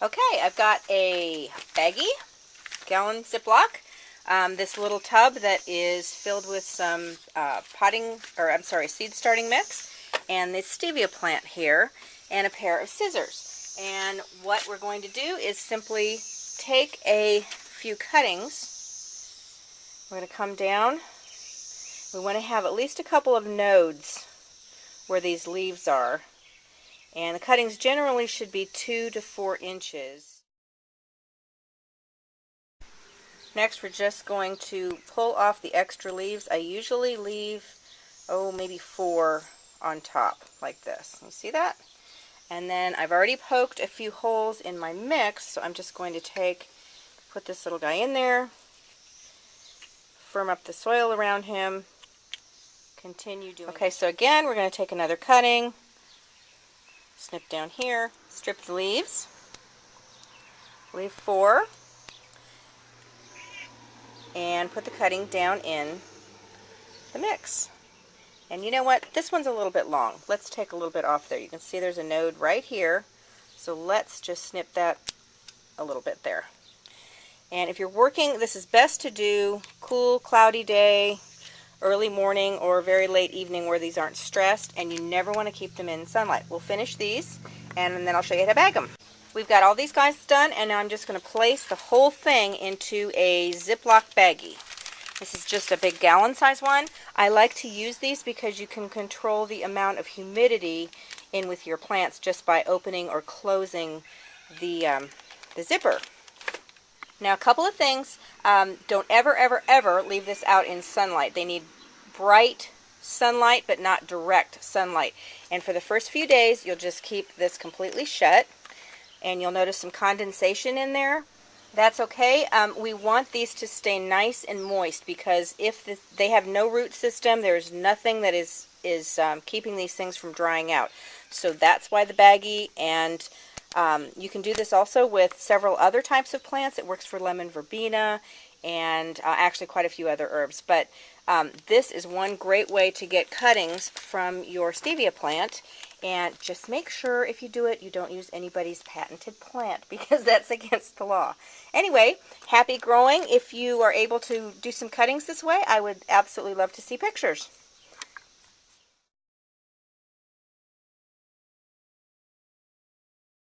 Okay, I've got a baggie, gallon Ziploc. This little tub that is filled with some seed starting mix, and this Stevia plant here, and a pair of scissors. And what we're going to do is simply take a few cuttings. We're going to come down. We want to have at least a couple of nodes where these leaves are. And the cuttings generally should be 2 to 4 inches. Next, we're just going to pull off the extra leaves. I usually leave, maybe 4 on top, like this. You see that? And then I've already poked a few holes in my mix, so I'm just going to put this little guy in there, firm up the soil around him, continue doing. Okay, so again, we're going to take another cutting, snip down here, strip the leaves, leave 4, and put the cutting down in the mix. And you know what? This one's a little bit long. Let's take a little bit off there. You can see there's a node right here, so let's just snip that a little bit there. And if you're working, this is best to do cool, cloudy day, early morning, or very late evening where these aren't stressed, and you never want to keep them in sunlight. We'll finish these, and then I'll show you how to bag them. We've got all these guys done, and now I'm just going to place the whole thing into a Ziploc baggie. This is just a big gallon size one. I like to use these because you can control the amount of humidity in with your plants just by opening or closing the zipper. Now, a couple of things. Don't ever leave this out in sunlight. They need bright sunlight, but not direct sunlight. And for the first few days, you'll just keep this completely shut, and you'll notice some condensation in there. That's okay. We want these to stay nice and moist, because if they have no root system, there's nothing that is keeping these things from drying out. So that's why the baggie. And you can do this also with several other types of plants. It works for lemon verbena and actually quite a few other herbs. But this is one great way to get cuttings from your Stevia plant. And just make sure if you do it, you don't use anybody's patented plant, because that's against the law. Anyway, happy growing. If you are able to do some cuttings this way, I would absolutely love to see pictures.